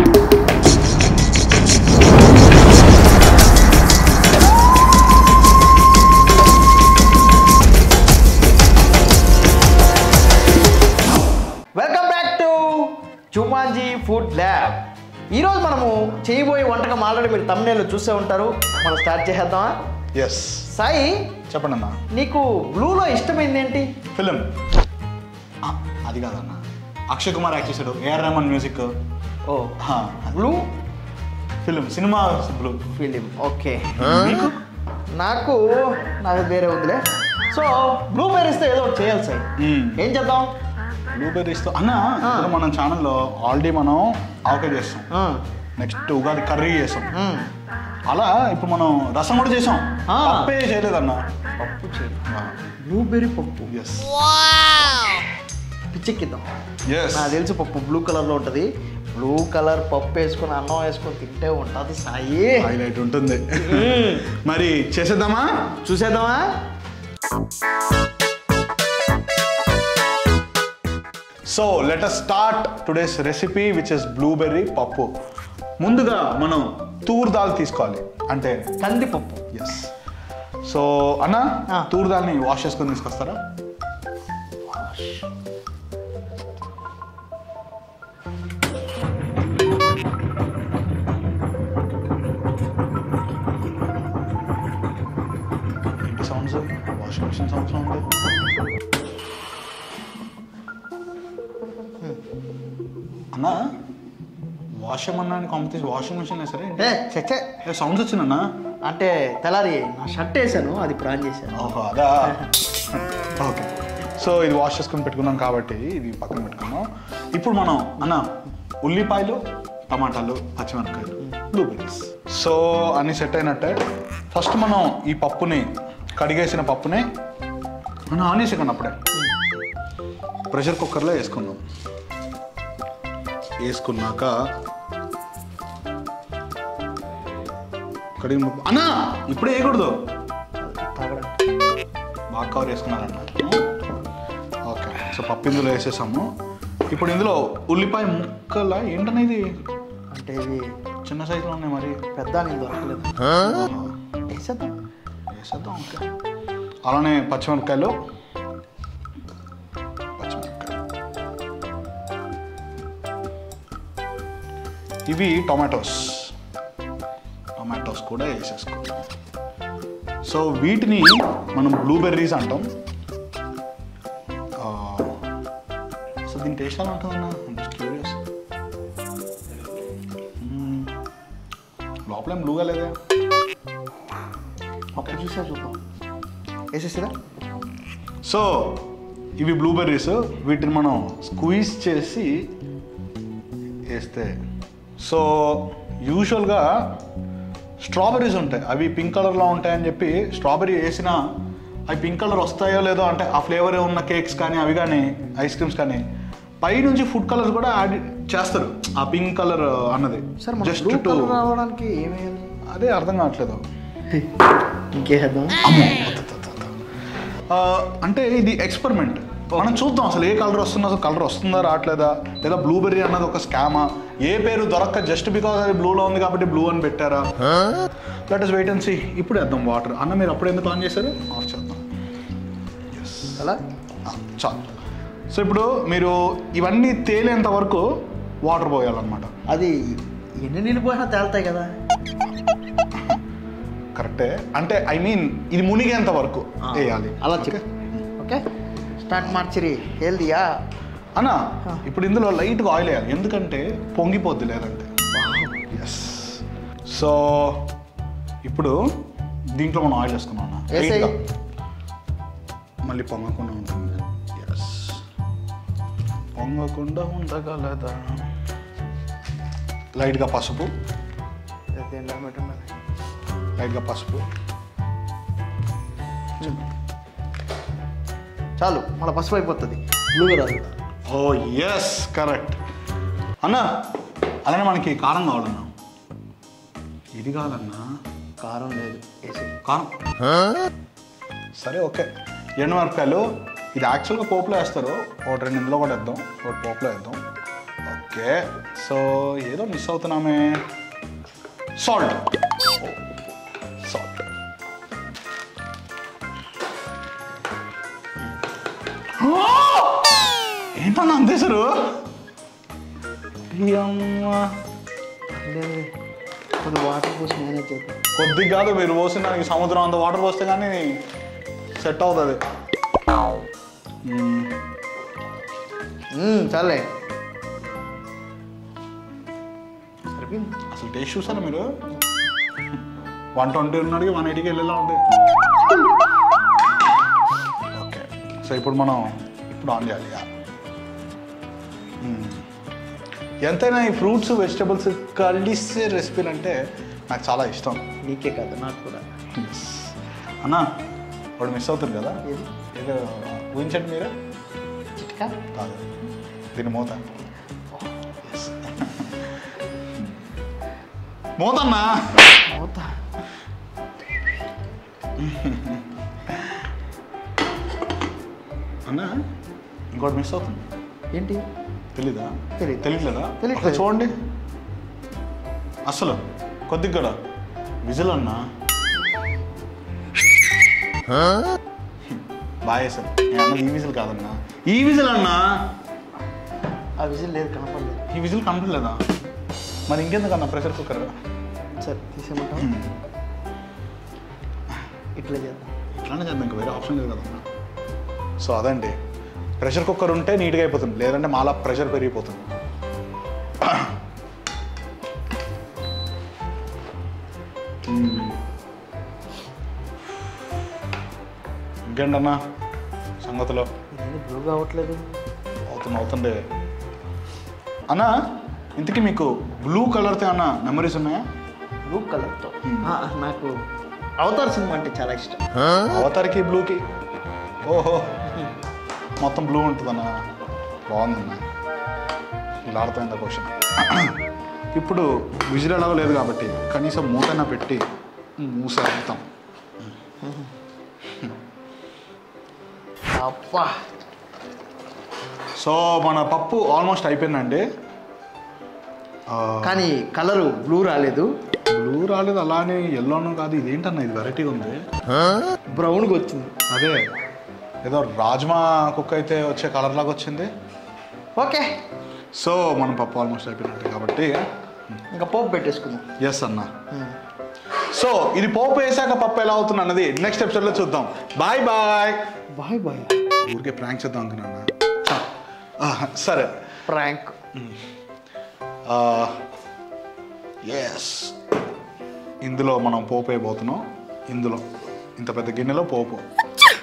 Welcome back to Jumanji food lab. ఈరోజు మనము చేయబోయే వంటకం ఆల్రెడీ మీరు thumbnail చూసే ఉంటారు. మనం స్టార్ట్ చేద్దామా? ఎస్. సాయి చెప్పండి అన్న. నీకు బ్లూలో ఇష్టమైంది ఏంటి? ఫిలిం. అది కాదన్న, అక్షయ్ కుమార్ యాక్ట్ చేశాడు, ఏఆర్ రెహమాన్ మ్యూజిక్. ఓ బ్లూ ఫిలిం, సినిమా బ్లూ ఫిలిం. ఓకే. నాకు వేరే ఉందిలే. సో బ్లూబెర్రీస్తో ఏదో ఒకటి చేయాలి సార్. ఏం చేద్దాం? బ్లూబెర్రీస్తో అన్న మన ఛానల్లో ఆల్రెడీ మనం ఆవకాయ చేస్తాం, నెక్స్ట్ ఉగాది కర్రీ చేస్తాం, అలా ఇప్పుడు మనం రసం కూడా చేసాం. పప్పే చేయలేదన్న. పప్పు బ్లూబెర్రీ పప్పు. ఎస్. పిచ్చెక్కిద్దాం. నాకు తెలుసు పప్పు బ్లూ కలర్లో ఉంటుంది. బ్లూ కలర్ పప్పు వేసుకొని అన్నం వేసుకొని తింటే ఉంటుంది సాయి. హైలైట్ ఉంటుంది. మరి చేసేద్దామా? చూసేద్దామా? So let us start today's recipe which is blueberry పప్పు. ముందుగా మనం తూర్ దాల్ తీసుకోవాలి, అంటే కందిపప్పు. ఎస్. సో అన్న తూర్ దాల్ని వాష్ చేసుకొని తీసుకొస్తారా? ఏంటి సౌండ్స్? వాషింగ్ మిషన్ సౌండ్స్ ఉంది. అన్న వాషింగ్ అన్నాన్ని కాంపిటీషన్ వాషింగ్ మిషన్ సరే సౌండ్స్ వచ్చిందన్న. అంటే తెల్లారి నా షర్ట్ వేసాను, అది ఇప్పుడు ఆన్ చేశాను. ఓహో అదా. ఓకే. సో ఇది వాష్ చేసుకుని పెట్టుకున్నాం కాబట్టి ఇది పక్కన పెట్టుకున్నాం. ఇప్పుడు మనం అన్న ఉల్లిపాయలు, టమాటాలు, పచ్చిమిరపకాయలు, బ్లూబెర్రీస్, సో అన్నీ సెట్ అయినట్టే. ఫస్ట్ మనం ఈ పప్పుని, కడిగేసిన పప్పుని మనం ఆన్ చేసాం అప్పుడే ప్రెషర్ కుక్కర్లో వేసుకుందాం. వేసుకున్నాక కడిగిన పప్పు అన్నా ఇప్పుడే వేయకూడదు, బాగా కవర్ వేసుకున్నారన్న. ఓకే. సో పప్పు ఇందులో వేసేసాము. ఇప్పుడు ఇందులో ఉల్లిపాయ ముక్కల ఏంటనే ఇది, అంటే ఇవి చిన్న సైజులో ఉన్నాయి, మరి పెద్ద నేను దొరకలేదు. వేసేద్దాం. ఓకే. అలానే పచ్చిమిరపకాయలు, ఇవి టొమాటోస్ కూడా వేసేసుకోవాలి. సో వీటిని మనం బ్లూబెర్రీస్ అంటాం. సో దీని టేస్ట్ ఎలా ఉంటుందన్నా? క్యూరియస్. లోపల ఏం బ్లూగా లేదా? ఓకే, చూద్దాం. వేసేసిరా. సో ఇవి బ్లూబెర్రీస్, వీటిని మనం స్క్వీజ్ చేసి వేస్తే, సో యూజువల్గా స్ట్రాబెర్రీస్ ఉంటాయి, అవి పింక్ కలర్లో ఉంటాయని చెప్పి స్ట్రాబెర్రీ వేసినా అవి పింక్ కలర్ వస్తాయో లేదో, అంటే ఆ ఫ్లేవర్ ఉన్న కేక్స్ కానీ అవి కానీ ఐస్ క్రీమ్స్ కానీ పైనుంచి ఫుడ్ కలర్స్ కూడా యాడ్ చేస్తారు, ఆ పింక్ కలర్ అన్నది. జస్ట్ రావడానికి ఏమేయాలి అదే అర్థం కావట్లేదు. ఇంకేద్దాం. అంటే ఇది ఎక్స్పెరిమెంట్, మనం చూద్దాం అసలు ఏ కలర్ వస్తుందో, అసలు కలర్ వస్తుందా రావట్లేదా, లేదా బ్లూబెర్రీ అన్నది ఒక స్కామా, ఏ పేరు దొరక్క జస్ట్ బికాజ్ అది బ్లూలో ఉంది కాబట్టి బ్లూ అని పెట్టారా. Let us wait and see. ఇప్పుడు వేద్దాం వాటర్. అన్న మీరు అప్పుడు ఎందుకు ఆన్ చేశారు? ఆఫ్ చేద్దాం. ఎస్, అలా చాలు. సో ఇప్పుడు మీరు ఇవన్నీ తేలేంత వరకు వాటర్ పోయాలన్నమాట. అది ఎన్ని నీళ్ళు పోయినా తేలుతాయి కదా. కరెక్టే, అంటే ఐ మీన్ ఇది మునిగేంత వరకు వేయాలి. అలా చెప్పి ఓకే స్టార్ట్ మార్చిరి హెల్దీయా అన్న. ఇప్పుడు ఇందులో లైట్గా ఆయిల్ వేయాలి, ఎందుకంటే పొంగిపోద్ది లేదంటే. ఎస్. సో ఇప్పుడు దీంట్లో మనం ఆయిల్ వేసుకున్నాం అన్న, మళ్ళీ పొంగకుండా ఉంటుంది. ఎస్, పొంగకుండా ఉండగలదా. లైట్గా పసుపు, లైట్గా పసుపు చాలు, మళ్ళీ పసుపు అయిపోతుంది, బ్లూగా రాదు. ఓ ఎస్, కరెక్ట్ అన్న. అలానే మనకి కారం కావాలన్నా. ఇది కావాలన్నా, కారం లేదు, కారం. సరే ఓకే. ఎండుమిరపకాయలు ఇది యాక్చువల్గా పోపులో వేస్తారు, ఒకటి రెండు ఇందులో కూడా వేద్దాం, ఒకటి పోపులో వేద్దాం. ఓకే, సో ఏదో మిస్ అవుతున్నామే. సాల్ట్. సాల్ట్. ఏంటన్నా అంతేసారు? కొద్ది వాటర్ పోసి మేనేజ్ చేద్దాం. కొద్దిగా కాదు, మీరు పోసిన దానికి సముద్రం అంత వాటర్ పోస్తే కానీ సెట్ అవుతుంది. చాలే. అసలు టేస్ట్ చూసారా మీరు? 120 ఉన్నాడికి 180కి వెళ్ళేలా ఉంది. ఓకే, సో ఇప్పుడు మనం ఆన్ చేయాలి. ఎంతైనా ఈ ఫ్రూట్స్ వెజిటబుల్స్ కలిసే రెసిపీలు అంటే నాకు చాలా ఇష్టం. నీకే కాదు, నాకు కూడా. అన్న వాడు మిస్ అవుతుంది కదా, ఏదో ఊహించండి మీరు. చిట్కా కాదు, దీని మూత. మూతన్నా, మూత. అన్న ఇంకోటి మిస్ అవుతుంది. ఏంటి? తెలీదా? తెలియట్లేదా? చూడండి అసలు కొద్దిగా కూడా. విజిల్ అన్నా బాగా సార్. ఈ విజిల్ కాదన్నా, ఈ విజిల్ అన్నా. ఆ విజిల్ లేదు, కనపడలేదు. ఈ విజిల్ కనపడలేదా? మరి ఇంకెందుకన్నా ప్రెషర్ కుక్కర్. సరే తీసేమంటాం. ఇట్లా చేద్దాం. ఇట్లానే చేద్దాం, ఇంకా వేరే ఆప్షన్ లేదు కదన్నా. సో అదండి, ప్రెషర్ కుక్కర్ ఉంటే నీట్గా అయిపోతుంది, లేదంటే మాలా ప్రెషర్ పెరిగిపోతుంది. ఇంకేంటన్నా సంగతిలో? బ్లూ కావట్లేదు. అవుతుంది అన్నా. ఇంతకీ మీకు బ్లూ కలర్తో అన్న మెమరీస్ ఉన్నాయా? బ్లూ కలర్తో నాకు అవతార్ సినిమా అంటే చాలా ఇష్టం. అవతార్కి బ్లూకి ఓహో మొత్తం బ్లూ ఉంటుందన్నా. బాగుందన్నా, ఇలా అర్థమైందా క్వశ్చన్. ఇప్పుడు విజిల్ ఎలాగో లేదు కాబట్టి కనీసం మూతైనా పెట్టి మూసేస్తాం. అబ్బా, సో మన పప్పు ఆల్మోస్ట్ అయిపోయిందండి. కానీ కలరు బ్లూ రాలేదు. బ్లూ రాలేదు, అలానే ఎల్లోనూ కాదు. ఇదేంటన్నా, ఇది వెరైటీగా ఉంది. బ్రౌన్గా వచ్చింది. అదే ఏదో రాజ్మా కుక్ అయితే వచ్చే కలర్ లాగా వచ్చింది. ఓకే, సో మనం పప్పు ఆల్మోస్ట్ అయిపోయినట్టు కాబట్టి ఇంకా పోపు పెట్టేసుకుందాం. ఎస్ అన్న. సో ఇది పోపు వేసాక పప్పు ఎలా అవుతుంది అన్నది నెక్స్ట్ ఎపిసోడ్లో చూద్దాం. Bye bye. Bye bye. ఊరికే ప్రాంక్ చేద్దాం అనుకున్నా. సరే, ప్రాంక్. ఎస్, ఇందులో మనం పోపు వేయబోతున్నాం. ఇందులో ఇంత పెద్ద గిన్నెలో పోపు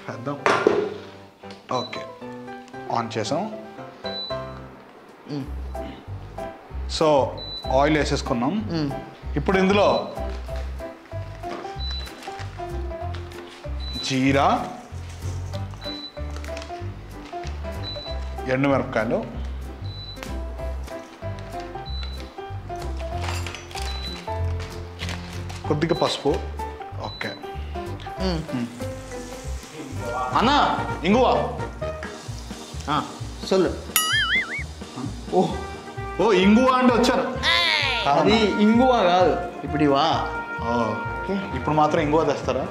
వేద్దాం. ఓకే, ఆన్ చేసాం. సో ఆయిల్ వేసేసుకున్నాం. ఇప్పుడు ఇందులో జీరా, ఎండుమిరపకాయలు, కొద్దిగా పసుపు. ఓకే అన్నా, ఇంగువ. సొల్లు. ఓ ఇంగువ అంటే వచ్చారు. అది ఇంగువ కాదు, ఇప్పుడు ఇవా. ఇప్పుడు మాత్రం ఇంగువ తెస్తారా?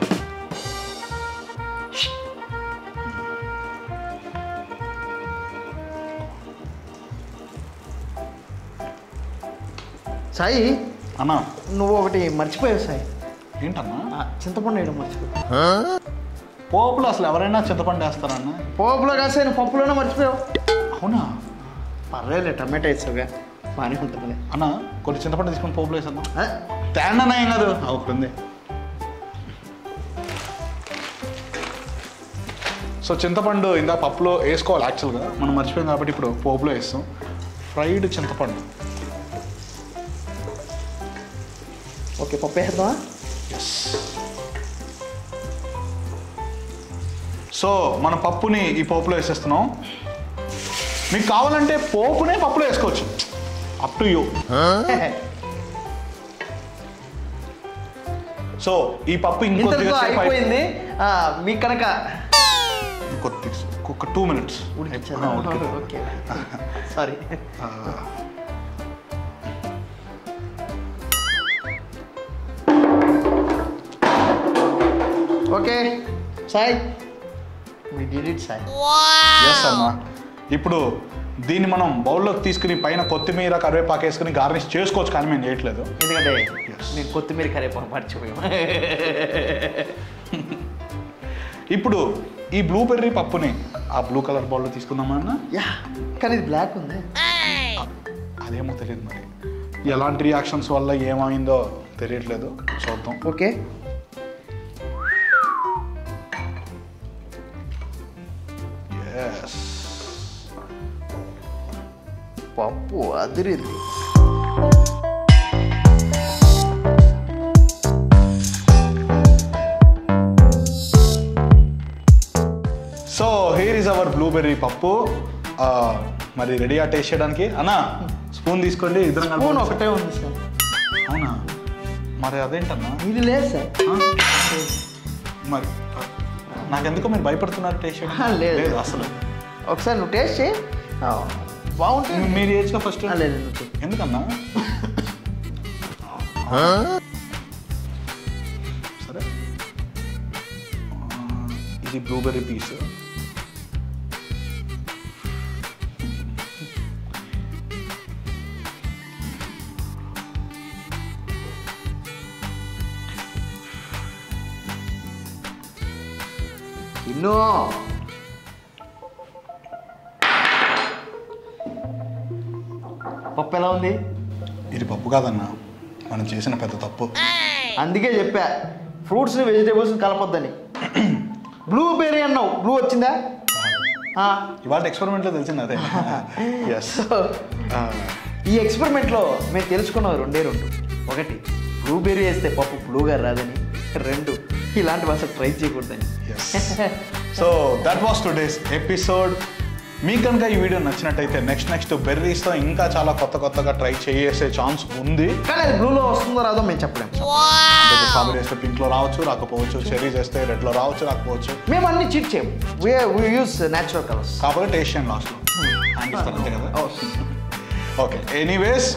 సాయి అన్నా, నువ్వు ఒకటి మర్చిపోయావు సాయి. ఏంటన్నా? చింతపండు వేయడం మర్చిపోయావు. పోపులో అసలు ఎవరైనా చింతపండు వేస్తారన్నా? పోపులో కాసే నువ్వు పప్పులోనే మర్చిపోయావు. అవునా? పర్వాలే, టమాటా వేసావుగా, బాగానే ఉంటుందిలే. అన్న కొన్ని చింతపండు తీసుకొని పోపులో వేసేద్దాం. తేండన్నా ఏం కాదు, ఒకటి ఉంది. సో చింతపండు ఇందా పప్పులో వేసుకోవాలి యాక్చువల్గా, మనం మర్చిపోయాం కాబట్టి ఇప్పుడు పోపులో వేస్తాం. ఫ్రైడ్ చింతపండు. ఓకే, పప్పు వేద్దామా? ఎస్. సో మన పప్పుని ఈ పోపులో వేసేస్తున్నాం. మీకు కావాలంటే పోపునే పప్పులో వేసుకోవచ్చు, అప్ టు యూ. సో ఈ పప్పు ఇంకొద్దిగా అయిపోయింది. మీకు కనుక ఒక 2 minutes okay sorry. Okay Sai we did it Sai. Yes అమ్మా. ఇప్పుడు దీన్ని మనం బౌల్లోకి తీసుకుని పైన కొత్తిమీర కరివేపాకు వేసుకుని గార్నిష్ చేసుకోవచ్చు, కానీ మేము చేయట్లేదు ఎందుకంటే నేను కొత్తిమీర కరివేపాకు మర్చిపోయాం. ఇప్పుడు ఈ బ్లూబెర్రీ పప్పుని ఆ బ్లూ కలర్ బౌల్లో తీసుకుందామా అన్న? యా, కానీ ఇది బ్లాక్ ఉంది. అదేమో తెలియదు మరి, ఎలాంటి రియాక్షన్స్ వల్ల ఏమైందో తెలియట్లేదు, చూద్దాం. ఓకే ఎస్, పప్పు అదిరింది. So here is our blueberry పప్పు. మరి రెడీగా టేస్ట్ చేయడానికి అన్న స్పూన్ తీసుకోండి. ఇద్దరం స్పూన్ ఒకటే ఉంది సార్. అవునా? మరి అదేంటన్నా? ఇది లేదు సార్. మరి నాకెందుకో మీరు భయపడుతున్నారు టేస్ట్ చేయడం? లేదు అసలు. ఒకసారి నువ్వు టేస్ట్ చేయి, బాగుంటుంది. మీరు ఏజ్గా ఫస్ట్. లేదు ఎందుకన్నా? సరే, ఇది బ్లూబెర్రీ పీస్. ఇన్నో పప్పు ఎలా ఉంది? ఇది పప్పు కాదన్నా, మనం చేసిన పెద్ద తప్పు. అందుకే చెప్పా ఫ్రూట్స్ని వెజిటేబుల్స్ని కలపొద్దని. బ్లూబెర్రీ అన్నావు, బ్లూ వచ్చిందా? ఇవాళ ఎక్స్పెరిమెంట్లో తెలిసింది అదే. ఎస్. ఈ ఎక్స్పెరిమెంట్లో మేము తెలుసుకున్నాం రెండే రెండు. ఒకటి, బ్లూబెర్రీ వేస్తే పప్పు బ్లూగా రాదని. రెండు, ఇలాంటివి అసలు ట్రై చేయకూడదని. So that was today's episode. మీకు కనుక ఈ వీడియో నచ్చినట్టయితే నెక్స్ట్ బెర్రీస్తో ఇంకా చాలా కొత్తగా ట్రై చేసే ఛాన్స్ ఉంది. కానీ అది బ్లూలో వస్తుందో రాదో మేము చెప్పలేము. స్ట్రాబెరీ వేస్తే పింక్లో రావచ్చు, రాకపోవచ్చు. చెర్రీస్ వేస్తే రెడ్లో రావచ్చు, రాకపోవచ్చు. మేము అన్ని చీట్ చేయము. we use natural colors. కాకపోతే టేస్ట్ చేయండి లాస్ట్లో. అంతే కదా. ఓకే, ఎనీవేస్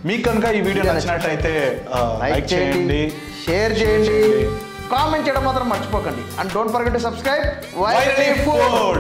మీకు కనుక ఈ వీడియో నచ్చినట్టయితే లైక్ చేయండి, షేర్ చేయండి, కామెంట్ చేయడం మాత్రం మర్చిపోకండి. And don't forget to subscribe Wirally Food.